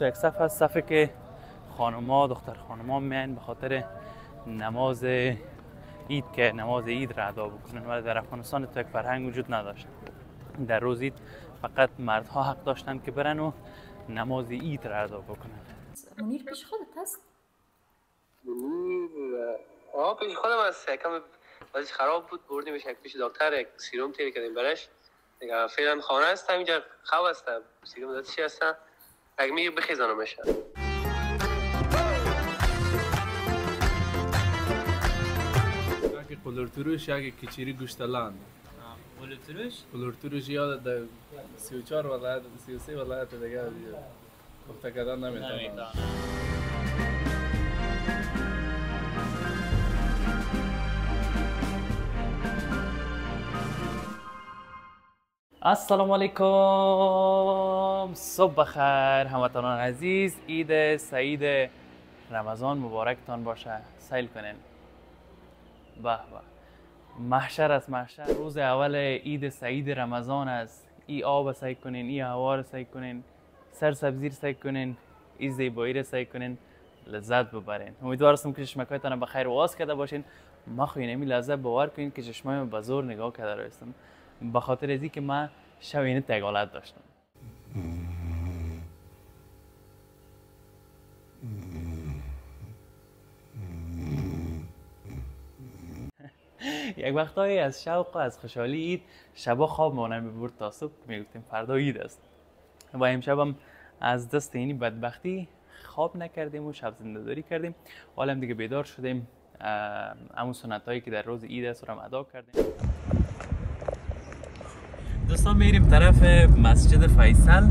یک صف هست، صفی که خانوما دختر خانوما میان به خاطر نماز عید که نماز عید را ادا بکنن، ولی در افغانستان تو یک فرهنگ وجود نداشت. در روز عید فقط مردها حق داشتن که برن و نماز عید را ادا بکنن. منیر پیش خودت هست؟ پیش خودم هست. یکم وضعش خراب بود، بردیمش پیش دکتر، یک سیروم تیر کردیم برش. دیگه فعلا خانه هستم، اینجا خواب هستم، سیروم دستشی هستم، اگه میگه بخیزانمش. قلورتروش یکی کچیری گوشتلان. قلورتروش؟ قلورتروش یاد در 34 ولایت 33 ولایت دیگه گفته کردن نمیتونم. السلام علیکم، صبح بخیر هموطنان عزیز. عید سعید رمضان مبارکتان باشه. سیل کنین. به به، محشر است محشر. روز اول عید سعید رمضان است. ای آب سعی کنین، ای هوا رو سعی کنین، سرسبزی رو سعی کنین، ای زیبایی رو سعی کنین، لذت ببرین. امیدوارم که چشمکایتان به خیر واس کرده باشین. ما خوین امی لذت باور کنین که چشمای من به زور نگاه کرده هستم، به خاطر ازی که من شب اینه تگالت داشتم. یک وقتایی از شوق و از خوشحالی عید شبا خواب ما نمیبرد تا صبح، میگفتیم فردا عید است. و امشب هم از دست اینی بدبختی خواب نکردیم و شب زنده‌داری کردیم. حالا هم دیگه بیدار شدیم، همون سنتایی که در روز عید است رو هم ادا کردیم. دوستان میریم طرف مسجد فیصل.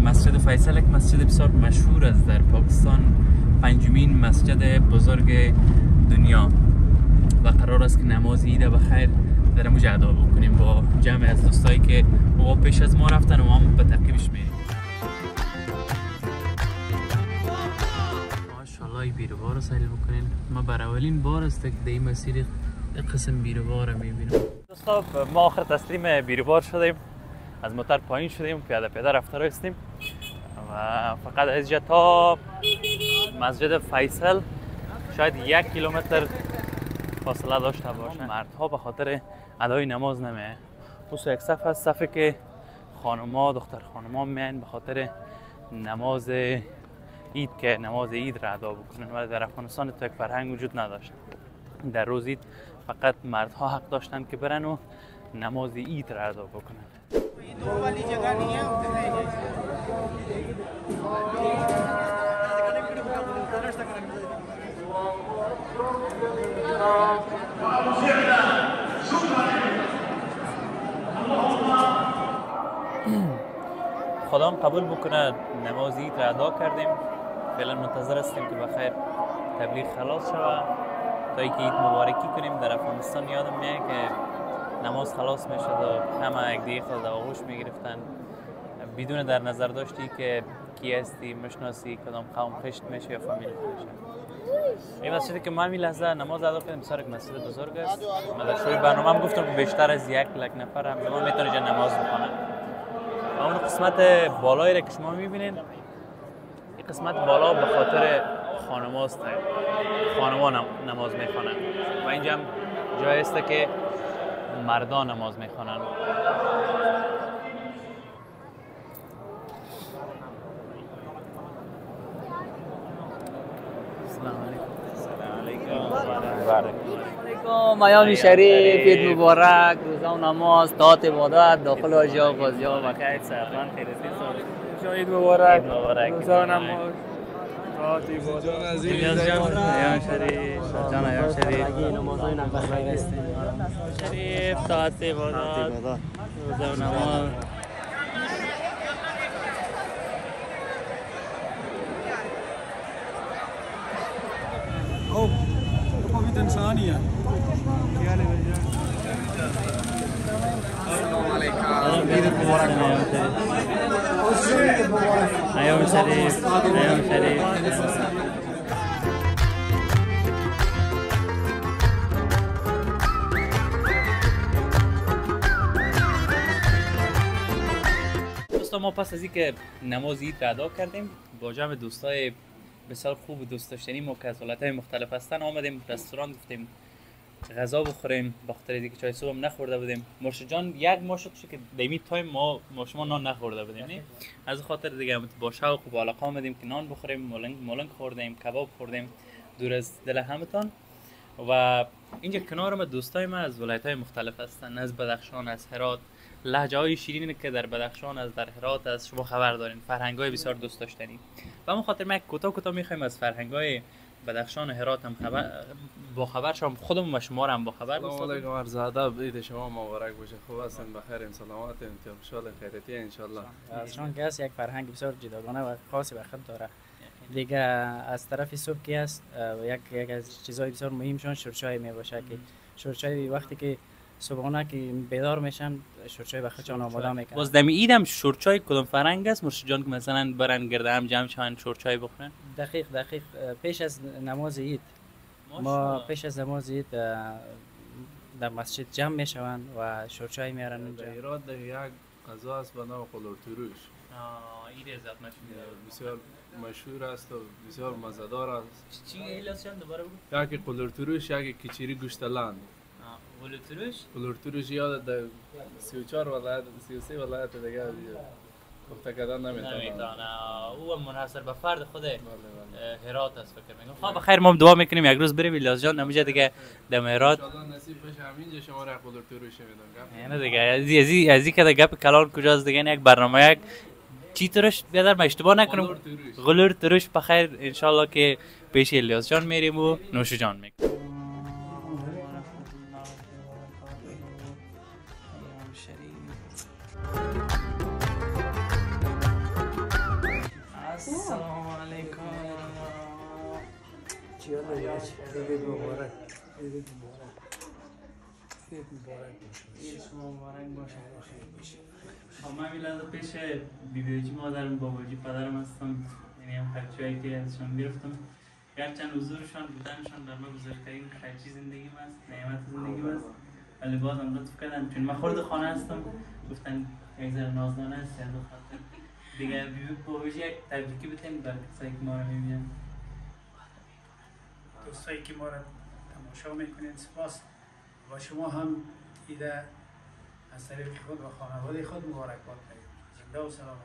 مسجد فیصل یک مسجد بسیار مشهور است در پاکستان، پنجمین مسجد بزرگ دنیا و قرار است که نماز عید بخیر در اموج ادا بکنیم با جمع از دوستایی که او پیش از ما رفتن و ما هم به تعقیبش میریم. ماشاءالله بیروبار رو سیل بکنین. ما بر اولین بار است که در این مسیر قسم بیروبار رو میبینم. دوستان ما آخر تسلیم بیروبار شدیم، از موتر پایین شدیم، پیاده پیاده رفته رستیم و فقط از اینجا تا مسجد فیصل شاید 1 کیلومتر فاصله داشته باشه. مردها به خاطر ادای نماز نمیه. خصوصا یک صف هست، صفی که خانوما دختر خانوما میان به خاطر نماز عید که نماز عید را ادا بکنن، ولی در افغانستان تو یک فرهنگ وجود نداشت. در روز عید فقط مردها حق داشتن که برن و نماز عید را ادا بکنن. خدا قبول بکنه. نماز عید را ادا کردیم، فعلا منتظر هستیم که بخیر تبلیغ خلاص شود تا اینکه عید مبارکی کنیم. در افغانستان یادم میاد که نماز خلاص میشد و همه یک دیگه خود در آغوش میگرفتن بدون در نظر داشتی که کی هستی، مشناسی، کدام قوم، خشت میشه یا فامیل میشه. این مسجدی که ما همین لحظه نماز ادا کردیم بسیار یک مسجد بزرگ است. من در شروع برنامه هم گفتم که بیشتر از 1 لک نفر همزمان میتونه اینجا نماز بخونن. و اون قسمت بالایی را که شما میبینین، این قسمت بالا به خاطر خانماست، خانما نماز میخوانن و اینجا هم جایی است که مردان نماز میخوانن. مایام شریف، عید مبارک، روزه و نماز، طاعت عبادت، داخل آجیا و بازیا و بخیر سرطان خیرستی سال. عید مبارک، روزه و نماز، طاعت عبادت. مایام شریف، جان مایام شریف، نمازهای نقل شریف، طاعت عبادت، روزه و نماز. انسانیه. السلام علیکم. عید مبارک. ایام شریف، ایام شریف. دوستا ما پس از اینکه نماز عید را ادا کردیم با جمع دوستای بسیار خوب و دوست داشتنی ما که از ولایت‌های مختلف هستن آمدیم رستوران گفتیم غذا بخوریم با خاطر اینکه چای صبح هم نخورده بودیم. مرشد جان یک ماه شد که دیمی تایم ما شما نان نخورده بودیم نه از خاطر دیگه با شوق و با علاقه آمدیم که نان بخوریم. مولنگ خوردیم، کباب خوردیم دور از دل همتان. و اینجا کنار ما دوستای ما از ولایت‌های مختلف هستن، از بدخشان، از هرات. لهجه‌های شیرینی که در بدخشان از در هرات از شما خبر دارین، فرهنگ‌های بسیار دوست داشتنی. و همون خاطر ما کوتاه می‌خوایم از فرهنگ‌های بدخشان و هرات هم با خبر شما خودمون و شما هم با خبر بسازیم. سلام علیکم عرض ادب، عید شما مبارک باشه. خوب هستین؟ بخیر، سلامتین، خوشحال خیریتی ان شاء الله. بدخشان که است یک فرهنگ بسیار جداگانه و خاصی به خود داره. دیگه از طرف صبح که است یک از چیزهای بسیار مهمشون شورچای می باشه که شورچای وقتی که صبحانه که بیدار میشن شورچای به خودشان آماده میکنن. باز دمی عیدم شورچای کدوم فرهنگ است مرشد جان که مثلا برن گرده هم جمع شون شورچای بخورن؟ دقیق پیش از نماز عید ما پیش از نماز عید در مسجد جمع میشوند و شورچای میارن اونجا. ایران یک غذا است به نام قلور تروش. این ازت بسیار مشهور است و بسیار مزه‌دار است. چی ایلاسیان دوباره بگو؟ یکی قلور تروش، یکی کچیری گوشت لند. قلور تروش یاد در 34 ولایت 33 ولایت دیگه گفته کردن نمیتونه. او منحصر به فرد خود هرات است فکر میکنم. خب بخیر ما دعا میکنیم یک روز بریم الیاس جان نمیشه دیگه در هرات ان شاء الله نصیب بشه همینجا شما را قلور تروش میدم. نه دیگه از که گپ کلان کجاست دیگه یک برنامه یک چی ترش بیادر ما اشتباه نکنم قلور تروش بخیر ان شاء الله که پیش الیاس جان میریم و نوش جان میکنیم. السلام علیکم. عید مبارک. عید شما مبارک باشه. من میلاد پیش بیبیوچی مادرم باباجی پدرم هستم، یعنی هم خرچه‌ای که ازشان گرفتم گرچند حضورشان بودنشان در من بزرگترین خرچی زندگیم است، نعمت زندگیم است، ولی بازم لطف کردن چون من خورد خانه هستم گفتن یک ذره نازدانه است از خاطر دیگه باباجی یک تبریکی بتین برای کسایی که ما رو میبینن. دوستایی که ما را تماشا میکنید سپاس و شما هم ایده از طریق خود و خانواده خود مبارکباد دارید. زنده و سلام باشید.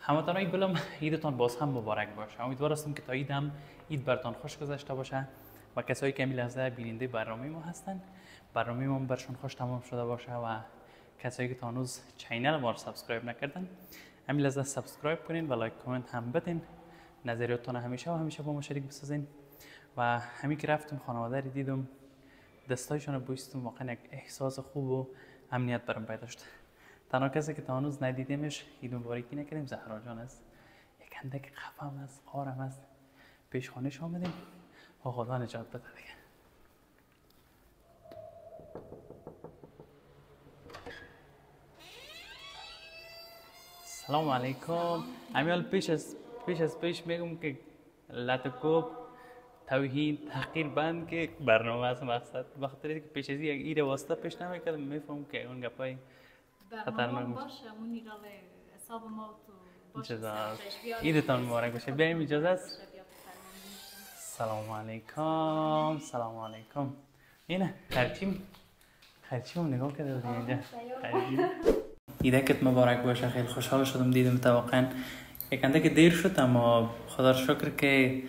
هموطنان گلم عیدتان باز هم مبارک باشه. امیدوار هستم که تا عید هم عید برتان خوش گذشته باشه و کسایی که همین لحظه بیننده برنامه ما هستن برنامه ما برشون خوش تمام شده باشه و کسایی که تا هنوز چینل ما رو سابسکرایب نکردن همین لحظه سابسکرایب کنین و لایک کامنت هم بدین. نظریاتتون همیشه با ما شریک بسازین و همین که رفتم خانواده رو دیدم دستایشون رو بوستم واقعا یک احساس خوب و امنیت برام پیدا شد. تنها کسی که تا هنوز ندیدیمش عید مبارکی نکردیم زهرا جان است. یک اندک خفم است، خارم است. پیش خانه‌ش آمدیم و خدا نجات بده دیگه. سلام علیکم. امیال پیش میگم که لطکوب توهین تحقیر بند که برنامه است مقصد بخاطر که پیش از یک ایده واسطه پیش نمیکردم میفهمم که اون گپای برنامه باشه همون ایراله حساب ما تو باشه. عیدتان مبارک باشه. بیایم اجازه است. سلام علیکم. اینه خرچیم نگاه کرده بودیم اینجا. عیدکت مبارک باشه. خیلی خوشحال شدم دیدم تا واقعا یکنده که دیر شد اما خدا رو شکر که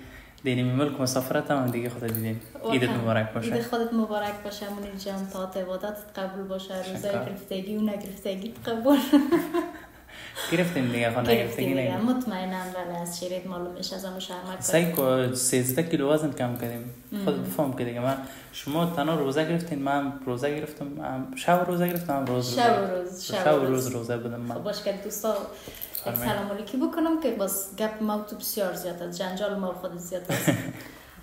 دینی ملک مسافرتم دیگه خدا دیدیم. عیدت مبارک باشه. عید خودت مبارک باشه. منیر جان تا عبادت قبول باشه. روزای گرفتگی و نگرفتگی قبول. گرفتیم دیگه خانه نگرفتگی نه. مطمئنم ولی از شیرید معلوم میشه از همون شرمک. سعی 13 کیلو وزن کم کردیم. خود بفهم که دیگه من شما تنها روزه گرفتین من روزه گرفتم شب روزه گرفتم روز روزه بودم من. خب باش که دوستا یک سلام علیکی بکنم که باز گپ ما تو بسیار زیاد است جنجال ما خود زیاد است.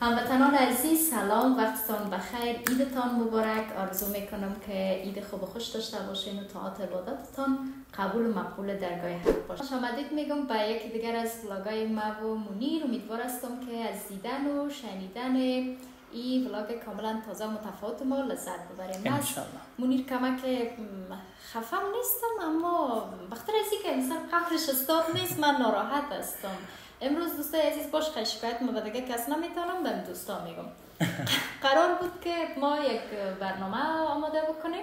هموطنان عزیز سلام، وقتتان بخیر، عیدتان مبارک. آرزو میکنم که عید خوب و خوش داشته باشین و طاعت عبادتتان قبول و مقبول درگاه حق باشه. خوش آمدید میگم به یکی دیگر از ولاگای ما و منیر. امیدوار هستم که از دیدن و شنیدن این ولاگ کاملا تازه و متفاوت ما لذت ببریم. منیر کمک خفم نیستم، اما بخاطر از اینکه انسان قهرش استاد نیست من ناراحت هستم. امروز دوستای عزیز باش شکایت ما دیگه کس نمیتونم به دوستا میگم. قرار بود که ما یک برنامه آماده بکنیم.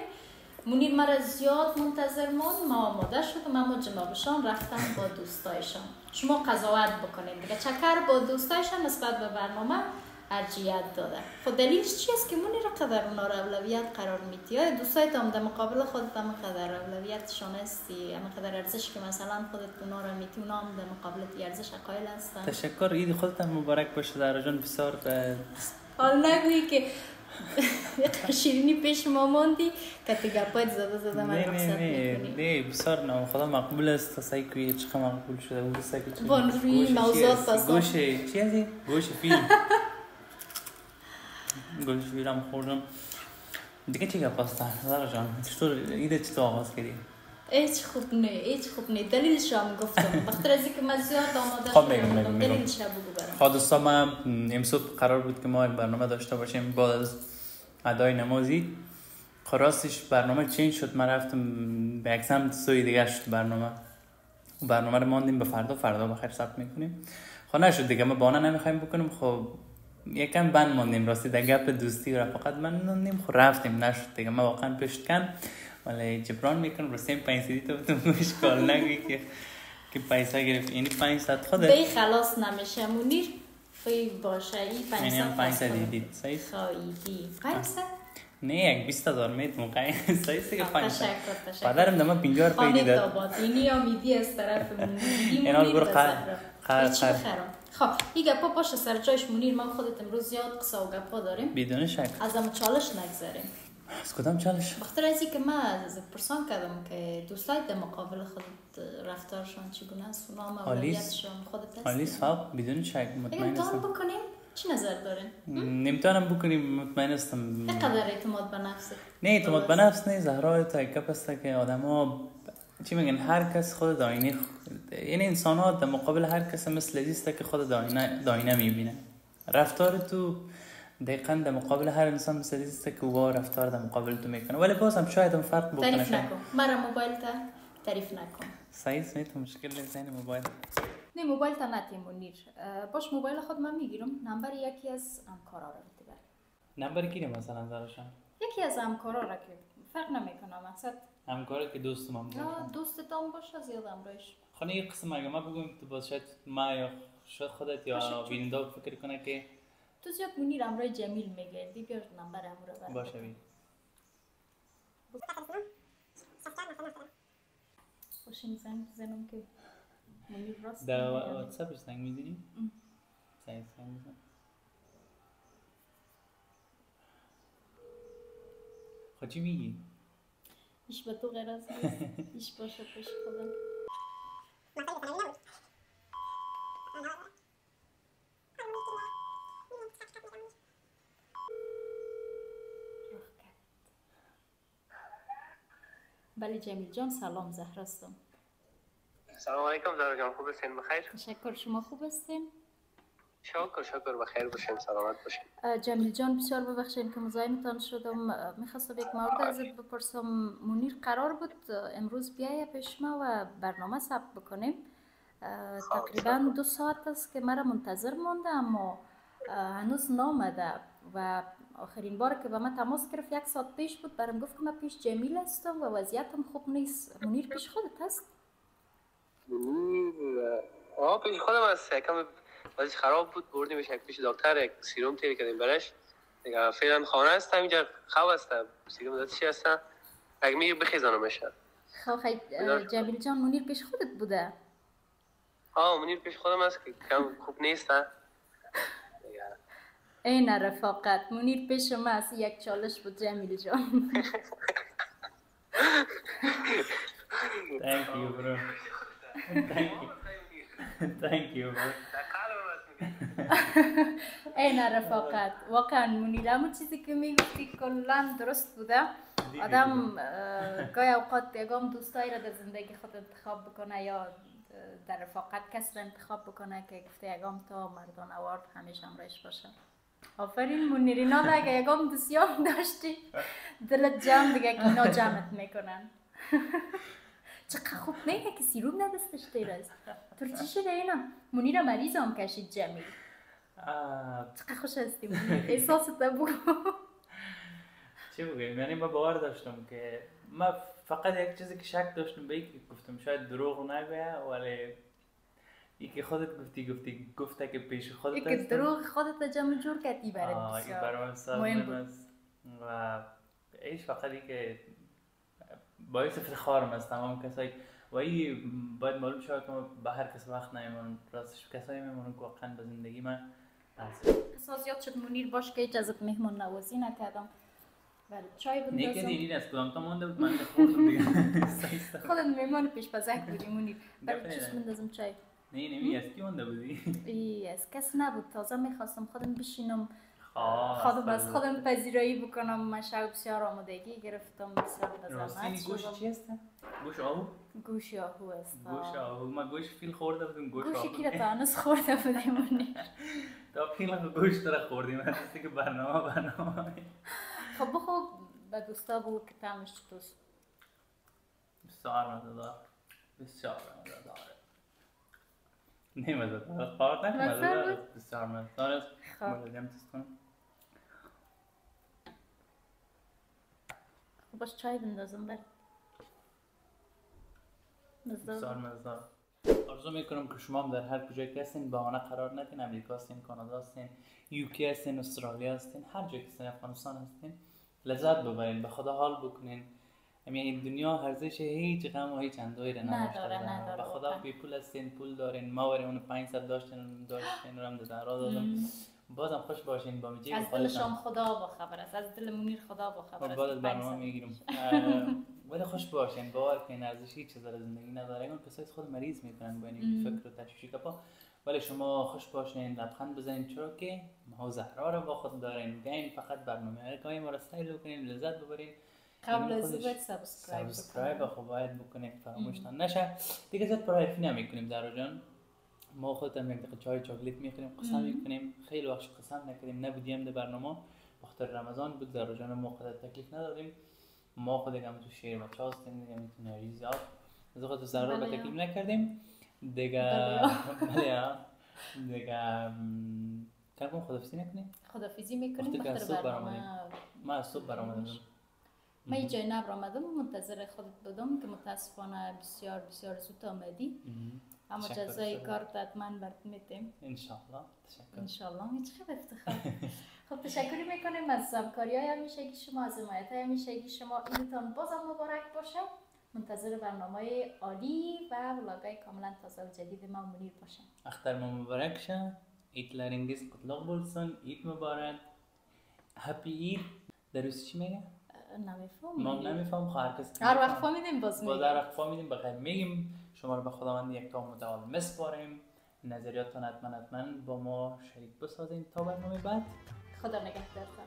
منیر مرا زیاد منتظر موند، ما آماده شدم اما جنابشان رفتن با دوستایشان. شما قضاوت بکنید دیگه چکر با دوستایشان نسبت به برنامه ارجیت داده. خود دلیلش چی است که منیر قدر اونا را اولویت قرار میدی؟ یا دوستایت هم در مقابل خودت هم قدر اولویتشان هستی؟ اما قدر ارزش که مثلا خودت اونا را میدی اونا هم در مقابل ارزش قائل هستن؟ تشکر. عید خودت هم مبارک باشه در جان. بسیار حال نگویی که شیرینی پیش ما موندی که تو گپایت زده من رخصت میکنی. نه بسیار نه، خدا مقبول است. سعی کنی چقدر مقبول شده اون سعی کنی بان روی موضوعات پاسا گوش چی هستی؟ گوش فیلم گوش فیلم خوردم دیگه. چی گپ است زارا جان؟ چطور عید چطور آغاز کردی؟ هیچ خوب نه دلیلش هم گفتم بخاطر از اینکه من زیاد آماده شدم. دلیلش بگو برام. خب دوستان، ما امروز قرار بود که ما یک برنامه داشته باشیم بعد از ادای نمازی. راستش برنامه چینج شد، من رفتم به یک سمت سوی دیگه شد برنامه رو ماندیم به فردا بخیر ثبت میکنیم. خب نشد دیگه، ما بانه نمیخوایم بکنیم. خب یکم بند ماندیم راستی در گپ دوستی و رفاقت من موندیم. خب رفتیم نشد دیگه. ما واقعا پشت کن ولی جبران میکنم رسیم 500 تو مشکل نگویی که پیسه گرفت. یعنی 500 خود به خلاص نمیشه منیر. فی باشه این 500 دیدید صحیح خایدی 500 نه یک 20000 میت موقعی صحیح که 500. تشکر. پدرم دما 50 روپیه داد. خانه داباد اینی امیدی از طرف منیر. اینا رو برو خب این گپا باشه سر جایش منیر. من خودت امروز زیاد قصه و گپا داریم بدون شک. از اما چالش نگذاریم. از کدام چالش؟ بخاطر از اینکه من از پرسان کردم که دوستای در مقابل خودت رفتارشان چگونه است، اونا هم اولویتشان خودت هست. آلیس ها بدون شک مطمئن هستم. امتحان بکنیم؟ چی نظر دارین؟ نمیتونم بکنیم، مطمئن هستم. چقدر اعتماد به نفس؟ نه اعتماد به نفس نه، زهرا تا گپ است که آدما چی میگن هر کس خود آینه، یعنی انسان ها در مقابل هر کس مثل است که خود آینه میبینه. رفتار تو دقیقاً در مقابل هر انسان مثل است که او رفتار در مقابل تو میکنه، ولی باز هم شاید هم فرق بکنه. تعریف نکن مرا موبایل تا تعریف نکن. صحیح تو مشکل زین موبایل. نه موبایل تا نتی منیر. باش موبایل خود من میگیرم. نمبر یکی از همکارا رو بده. نمبر کی مثلا زارشان؟ یکی از همکارا را که فرق نمیکنه مقصد همکاری که دوست ما باشه. دوستت هم باشه زیاد امرش. خانه یک قسم اگه ما بگم تو باز شاید ما یا شاید خودت یا بیننده فکر کنه که تو زیاد منیر امرای جمیل میگردی. بیار نمبر امرو بر باشه بی خوشین زنگ بزنم که منیر راست در واتساپ زنگ میزنی؟ زنگ میزنم. خب چی میگی؟ ایش به تو غیر از نیست. ایش باشه پیش خودم. بله جمیل جان سلام، زهرا هستم. سلام علیکم زهرا جان، خوب هستین؟ بخیر؟ تشکر. شما خوب هستین؟ شکر بخیر باشین، سلامت باشین. جمیل جان بسیار ببخشید که مزاحمتان شدم. میخواستم یک مورد ازت بپرسم. منیر قرار بود امروز بیای پیش ما و برنامه ثبت بکنیم. تقریبا 2 ساعت است که مرا منتظر مونده اما هنوز نامده و آخرین بار که با من تماس گرفت 1 ساعت پیش بود. برام گفت که من پیش جمیل هستم و وضعیتم خوب نیست. منیر پیش خودت هست؟ پیش خودم هست. یکم وضعیت خراب بود، بردیمش یک پیش دکتر، یک سیروم تیری کردیم برش. دیگه فعلا خانه هستم اینجا، خواب هستم. سیروم دادشی هستم. اگه میگه بخیزانمش. خب جمیل جان منیر پیش خودت بوده؟ منیر پیش خودم هست که کم خوب نیست. این رفاقت. منیر پیش ما هست. یک چالش بود جمیل جان. Thank you bro. Thank you bro. این رفاقت واقعا منیر همون چیزی که میگفتی کلا درست بوده. آدم گاهی اوقات یکم دوستایی را در زندگی خود انتخاب بکنه یا در رفاقت کس را انتخاب بکنه که گفته یکم تا مردانوار همیشه همراهش باشه. آفرین منیر، اینا اگه یکم دوستیام داشتی دلت جمع دیگه که اینا جمعت میکنن. چقدر خوب میگه که سیروم ندستش دیر است. تو چی شده اینا؟ منیر مریض هم کشید جمیل. چقدر خوش هستی منیر، احساست بگو. چی بگیم؟ یعنی من باور داشتم که من فقط یک چیزی که شک داشتم به اینکه گفتم شاید دروغ نگه، ولی یکی خودت گفته که پیش خودت هستم. یکی دروغ خودت جمع جور کردی برات بسیار برای من مهم است و ایش فقط این که باعث افتخارم است تمام کسایی و این باید معلوم شود که به هر کس وقت نمیمونم، راستش کسایی میمونم که واقعا به زندگی من احساس یاد شد منیر باش که ازت مهمان نوازی نکردم. ولی چای بندازم. نه که دیدی از کدام تا مونده بود من خوردم دیگه. خودت مهمان پیش‌پزک بودی منیر. برای چیش بندازم چای؟ نه از کی مونده بودی؟ از کس نبود، تازه میخواستم خودم بشینم خودم از خودم پذیرایی بکنم. من شب بسیار آمادگی گرفتم، بسیار بزرگم. گوش چی هست؟ گوش آهو؟ گوش آهو است. گوش آهو، من گوش فیل خورده بودم. گوشی کی را تا هنوز خورده بودیم منیر؟ تا فیل گوش را خوردیم، هستی که برنامه خب بخو به دوستا بگو که طعمش چطوست. بسیار مزه‌دار، بسیار مزه‌دار. نه مزه‌دار، خواهد نکنم مزه‌دار، بسیار مزه‌دار است. بلدیم تست کنم. خب باش چای بندازم برد. بسیار مزه‌دار. آرزو میکنم که شما هم در هر کجایی که هستین بهانه قرار ندین. امریکا هستین، کانادا هستین، یوکی هستین، استرالیا هستین، هر جایی که هستین، افغانستان هستین، لذت ببرین، به خدا حال بکنین. این دنیا ارزش هیچ غم و هیچ اندوهی را نداره. به خدا بی پول هستین، پول دارین. ما برای اون 500 داشتین رو هم در دادم. بازم خوش باشین با میجی. از دل شام خدا با خبر است، از دل منیر خدا با خبر است. بعد برنامه میگیرم. ولی خوش باشین، باور کنین ارزش هیچ چیز در زندگی نداره. اون کسایی خود مریض میکنن با این فکر و تشویشی کپا. ولی شما خوش باشین، لبخند بزنین، چرا که ما زهرا رو با خود دارین. بیاین فقط برنامه هرگاهی ما رو استایل بکنین، لذت ببرین. قبل از این سابسکرایب خب باید بکنین، فراموشتان نشه. دیگه زیاد پرایفی نمیکنیم زهرا جان. ما خودمون یک دقیقه چای چاکلیت میخوریم، قسم میکنیم. خیلی وقت قسم نکردیم، نبودیم در برنامه. وقت رمضان بود، زهرا جان ما خودت تکلیف ندادیم. ما خود هم تو شیر بچه هستیم دیگه، میتونه ریزیات از خود زهرا به تکلیف نکردیم دیگه. دیگه کارم خدافیزی نکنیم. خدافیزی میکنیم بخاطر برنامه. ما از صبح برآمدم. من یه جای نبر آمدم و منتظر خودت بودم که متاسفانه بسیار بسیار زود آمدی. اما جزای کارت حتما برات میدیم انشالله. تشکر. انشالله. هیچ خیلی افتخار. خب تشکر میکنیم از همکاری‌های همیشگی شما، از حمایت‌های همیشگی شما. عیدتان بازم مبارک باشه. منتظر برنامه‌های عالی و ولاگ‌های کاملا تازه و جدید ما منیر باشم. اختر ما مبارک شه. عید لرنگیز قطلاق بولسن. عید مبارک. هپی عید. در روز چی میگه؟ نمیفهم. ما نمیفهم. هر کس هر وقت فهمیدیم باز میگیم. هر وقت فهمیدیم بخیر میگیم. شما رو به خداوند یک تا متعال میسپاریم. نظریاتتان حتما با ما شریک بسازین تا برنامه بعد. خدا نگهدارتان.